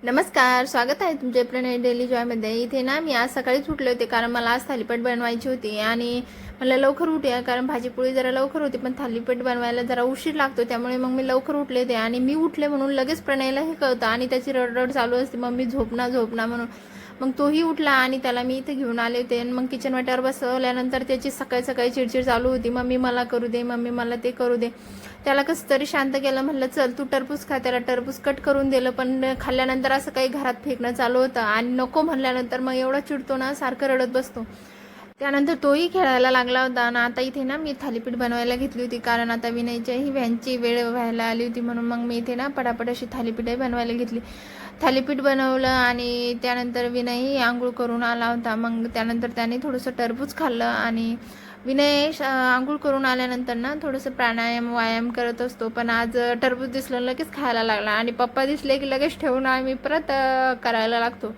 नमस्कार, स्वागत आहे तुमचे प्रणय डेली जॉयमध्ये. इथे ना मी आज सकाळीच उठले होते कारण मला आज थालीपीठ बनवायची होती आणि मला लवकर उठूया कारण भाजीपोळी जरा लवकर होती पण थालीपीठ बनवायला जरा उशीर लागतो, त्यामुळे मग मी लवकर उठले होते. आणि मी उठले म्हणून लगेच प्रणयला हे कळतं आणि त्याची रडरड चालू असते, मम्मी झोपना झोपना म्हणून. मग तोही उठला आणि त्याला मी इथे घेऊन आले होते. आणि मग किचन वाट्यावर बसवल्यानंतर त्याची सकाळी सकाळी चिडचिड चालू होती, मम्मी मला करू दे, मम्मी मला ते करू दे. त्याला कसं तरी शांत केलं, म्हणलं चल तू टरबूज खा. त्याला टरबूज कट करून दिलं, पण खाल्ल्यानंतर असं काही घरात फेकणं चालू होतं आणि नको म्हणल्यानंतर मग एवढा चिडतो ना, सारखं रडत बसतो. त्यानंतर तोही खेळायला लागला होता. आणि आता इथे ना मी थालीपीठ बनवायला घेतली होती कारण आता विनयच्याही व्हॅनची वेळ व्हायला आली होती, म्हणून मग मी इथे ना पटापट अशी थालीपीठही बनवायला घेतली. थालीपीठ बनवलं आणि त्यानंतर विनयही आंघोळ करून आला होता. मग त्यानंतर त्याने थोडंसं टरबूज खाल्लं आणि विनय आंघोळ करून आल्यानंतर ना थोडंसं प्राणायाम व्यायाम करत असतो, पण आज टरबूज दिसलं लगेच खायला लागला. आणि पप्पा दिसले की लगेच ठेवून आम्ही परत करायला लागतो.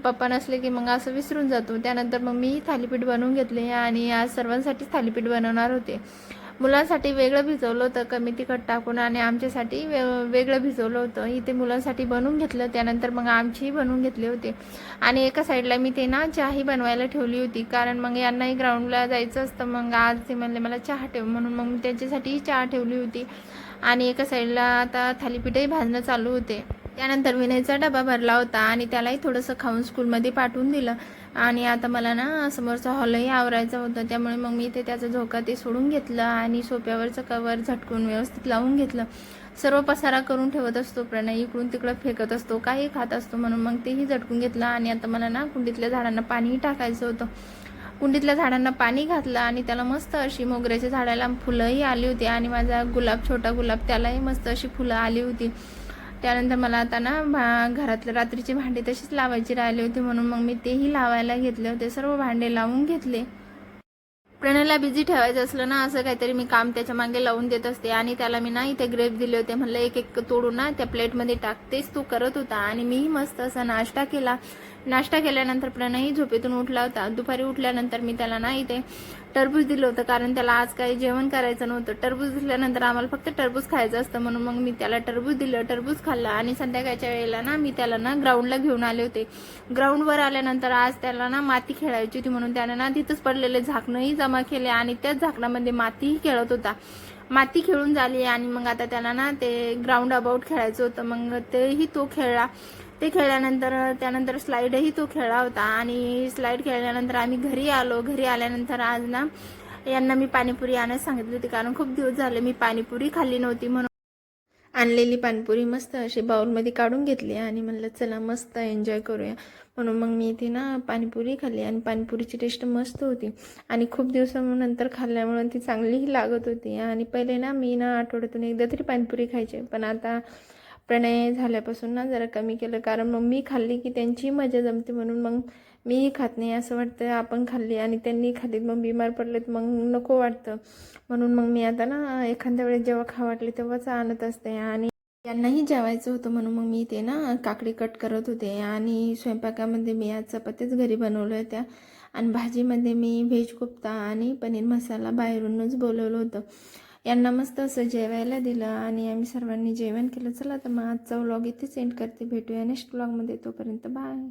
पप्पा नसले की मग असं विसरून जातो. त्यानंतर मग मी थालीपीठ बनवून घेतले आणि आज सर्वांसाठीच थालीपीठ बनवणार होते. मुलांसाठी वेगळं भिजवलं होतं कमी तिखट टाकून आणि आमच्यासाठी वेगळं भिजवलं होतं. इथे मुलांसाठी बनवून घेतलं, त्यानंतर मग आमचीही बनवून घेतले होते. आणि एका साईडला मी ते ना चहाही बनवायला ठेवली होती कारण मग यांनाही ग्राउंडला जायचं असतं. मग आज ते म्हणले मला चहा ठेव, म्हणून मग मी त्यांच्यासाठीही चहा ठेवली होती. आणि एका साईडला आता थालीपीठही भाजणं चालू होते. त्यानंतर विनयचा डबा भरला होता आणि त्यालाही थोडंसं खाऊन स्कूलमध्ये पाठवून दिलं. आणि आता मला ना समोरचा हॉलही आवरायचा होता, त्यामुळे मग मी इथे त्याचा झोका ते सोडून घेतलं आणि सोफ्यावरचं कवर झटकून व्यवस्थित लावून घेतलं. सर्व पसारा करून ठेवत असतो प्रणय, इकडून तिकडं फेकत असतो, काही खात असतो, म्हणून मग तेही झटकून घेतलं. आणि आता मला ना कुंडीतल्या झाडांना पाणीही टाकायचं होतं. कुंडीतल्या झाडांना पाणी घातलं आणि त्याला मस्त अशी मोगऱ्याच्या झाडाला फुलंही आली होती आणि माझा गुलाब, छोटा गुलाब, त्यालाही मस्त अशी फुलं आली होती. त्यानंतर मला आता ना घरातलं रात्रीची भांडी तशीच लावायची राहिली होती, म्हणून मग मी तेही लावायला घेतले होते. सर्व भांडे लावून घेतले. प्रणयला बिझी ठेवायचं असलं ना असं काहीतरी मी काम त्याच्या मागे लावून देत असते. आणि त्याला मी ना इथे ग्रेप्स दिले होते, म्हणलं एक एक तोडून ना त्या प्लेटमध्ये टाकतेच. तो करत होता आणि मीही मस्त असा नाश्ता केला. नाश्ता केल्यानंतर प्रणयही झोपेतून उठला होता. दुपारी उठल्यानंतर मी त्याला ना इथे टरबूज दिलं होतं कारण त्याला आज काही जेवण करायचं नव्हतं. टरबूज दिल्यानंतर आम्हाला फक्त टरबूज खायचं असतं, म्हणून मग मी त्याला टरबूज दिलं, टरबूज खाल्ला. आणि संध्याकाळच्या वेळेला ना मी त्याला ना ग्राउंडला घेऊन आले होते. ग्राउंडवर आल्यानंतर आज त्याला ना माती खेळायची होती, म्हणून त्याने ना तिथंच पडलेले झाकणंही जमा केले आणि त्याच झाकणामध्ये मातीही खेळत होता. माती खेळून झाली आणि मग आता त्याला ना ते ग्राउंड अबाउट खेळायचं होतं, मग तेही तो खेळला. ते खेळल्यानंतर त्यानंतर स्लाईडही तो खेळला होता. आणि स्लाईड खेळल्यानंतर आम्ही घरी आलो. घरी आल्यानंतर आज ना यांना मी पाणीपुरी आणायला सांगितली होती कारण खूप दिवस झाले मी पाणीपुरी खाल्ली नव्हती, म्हणून आणलेली पाणीपुरी मस्त अशी बाउलमध्ये काढून घेतली आणि म्हणलं चला मस्त एन्जॉय करूया, म्हणून मग मी इथे ना पाणीपुरी खाल्ली. आणि पाणीपुरीची टेस्ट मस्त होती आणि खूप दिवसानंतर खाल्ल्यामुळे ती चांगलीही लागत होती. आणि पहिले ना मी ना आठवड्यातून एकदा तरी पाणीपुरी खायचे, पण आता प्रणय झाल्यापासून ना जरा कमी केलं कारण मग मी खाल्ली की त्यांची मजा जमते, म्हणून मग मीही खात नाही. असं वाटतं आपण खाल्ली आणि त्यांनी खाल्लीत मग बिमार पडलेत मग नको वाटतं, म्हणून मग मी आता ना एखाद्या वेळेस जेव्हा खा वाटले तेव्हाच आणत असते. आणि यांनाही जेवायचं होतं, म्हणून मग मी ते ना काकडी कट करत होते. आणि स्वयंपाकामध्ये मी आज चपात्याच घरी बनवल्या होत्या आणि भाजीमध्ये मी व्हेज कोफ्ता आणि पनीर मसाला बाहेरूनच बोलवलं होतं. यांना मस्त असं जेवायला दिलं आणि आम्ही सर्वांनी जेवण केलं. चला तर मग आजचा व्लॉग इथेच एंड करते. भेटूया नेक्स्ट व्लॉगमध्ये, तोपर्यंत बाय.